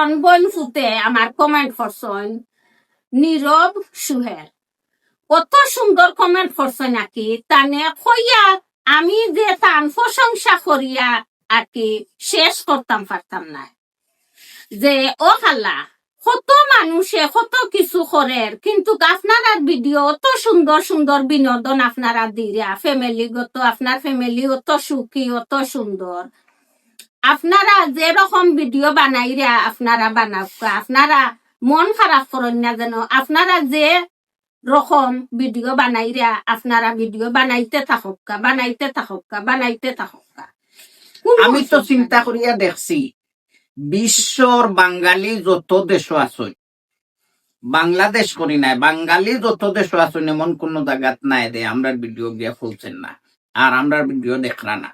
দুইজন বোন ফুতে আমার কমেন্ট করছেন নীরব সুহেল কত সুন্দর কমেন্ট করছে নাকি তানে কইয়া আমি যে তান প্রশংসা করিয়া আর কি শেষ করতাম পারতাম না যে ও খালা কত মানুষে কত কিছু করে কিন্তু আপনার ভিডিও অত সুন্দর সুন্দর বিনোদন আপনারা দিরা ফ্যামিলিগত আপনার ফ্যামিলি অত সুখী অত সুন্দর আপনারা যেরকম ভিডিও বানাইরা আপনারা বানাওকা আপনারা মন খারাপ করেন না যেন আপনারা যে রকম ভিডিও বানাইরা আপনারা ভিডিও বানাইতে থাকা বানাইতে থাকা বানাইতে থাকা আমি তো চিন্তা করিয়া দেখছি বিশ্বর বাঙালি যত দেশ আছে বাংলাদেশ করি নাই বাঙালি যত দেশ আছে এমন কোন জায়গাত নাই দে আমরা ভিডিও গিয়া ফুলছেন না আর আমরা ভিডিও দেখরা না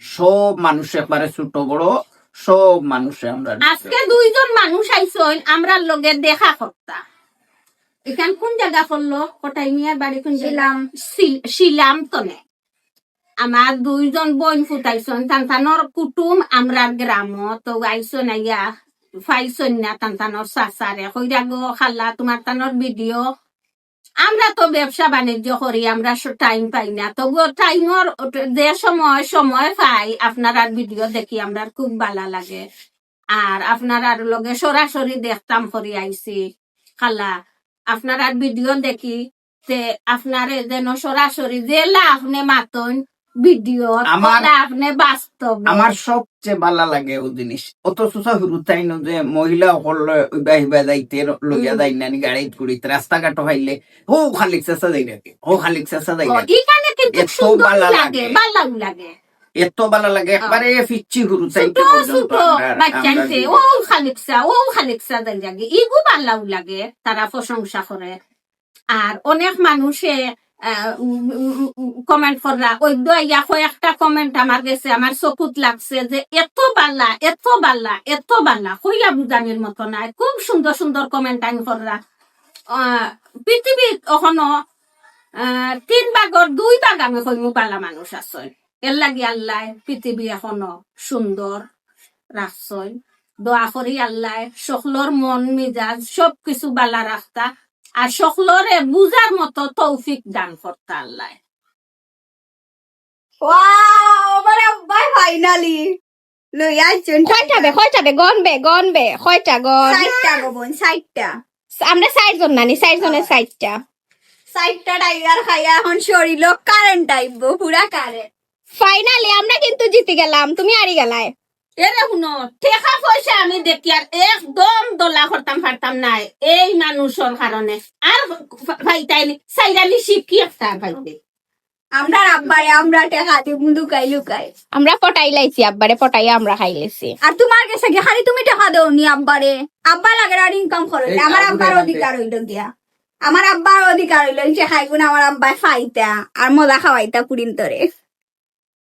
সব মানুষ একবারে ছোট বড় সব মানুষে আমরা আজকে দুইজন মানুষ আইসন আমরা লগে দেখা করতা এখান কোন জায়গা করলো কোটাই মিয়ার বাড়ি কোন শিলাম তনে আমার দুইজন বোন ফুটাইছন তানতানোর কুটুম আমরার গ্রাম তো আইসন আইয়া ফাইছন না তানতানোর চাচারে কইরা গো খালা তোমার তানোর ভিডিও আমরা তো ব্যবসা বাণিজ্য করি আমরা টাইম পাই না তো টাইমর যে সময় পাই আপনার ভিডিও দেখি আমরা খুব ভালো লাগে আর আপনার লগে সরাসরি দেখতাম করি আইছি খালা আপনার ভিডিও দেখি যে আপনারে যেন সরাসরি যে আপনি মাতন ভিডিও আপনি বাস্তব আমার সবচেয়ে ভালো লাগে ও জিনিস অত সুসা হুরুতাই ন যে মহিলা হলে ইবা যাইতে লইয়া যাই না গাড়ি ঘুরিতে রাস্তাঘাট হাইলে ও খালি চেষ্টা যাই নাকি ও খালি চেষ্টা যাই এখানে কিন্তু সুন্দর লাগে ভালো লাগে এত ভালো লাগে একবারে ফিচ্ছি হুরুতাইতে বাচ্চাইতে ও খালিকসা যাই লাগে ইগু ভালো লাগে তারা প্রশংসা করে আর অনেক মানুষে কমেন্ট করলা ওই একটা কমেন্ট আমার গেছে আমার চকুত লাগছে যে এত বালা এত বালা এত বালা কইয়া বুঝানির মতো নাই খুব সুন্দর সুন্দর কমেন্ট আইন করলা পৃথিবীত এখনো 3 ভাগর 2 ভাগ আমি কইমু বালা মানুষ আছে এর লাগি আল্লাহ পৃথিবী এখনো সুন্দর রাখছই দোয়া করি আল্লাহ সকলর মন মিজাজ সবকিছু বালা রাখতা আর সকলরে বুঝার মতো তৌফিক দান করতে আল্লাহ ফাইনালি লই আইছুন কয়টা গনবে কয়টা গন 60টা গোবন 60টা আমরা 60 জন নানি 60 জনের 60টা টাইগার খাইয়া এখন শরীর কারেন্ট আইব পুরা কারেন্ট ফাইনালি আমরা কিন্তু জিতে গেলাম তুমি হারি গেলাই এরে শুনো টেকা পয়সা আমি দেখি আর একদম দোলা করতাম পারতাম নাই এই মানুষের কারণে আর ভাইতাইনি সাইরালি শিখি একটা ভাইতে আমরা আব্বারে আমরা টেকা দিব লুকাই লুকাই আমরা পটাই লাইছি আব্বারে পটাই আমরা খাইলেছি আর তোমার কাছে কি খালি তুমি টেকা দাও নি আব্বারে আব্বা লাগে আর ইনকাম করে আমার আব্বার অধিকার হইল গিয়া আমার আব্বার অধিকার হইল যে খাইগুন আমার আব্বা খাইতা আর মজা খাওয়াইতা পুরিন তরে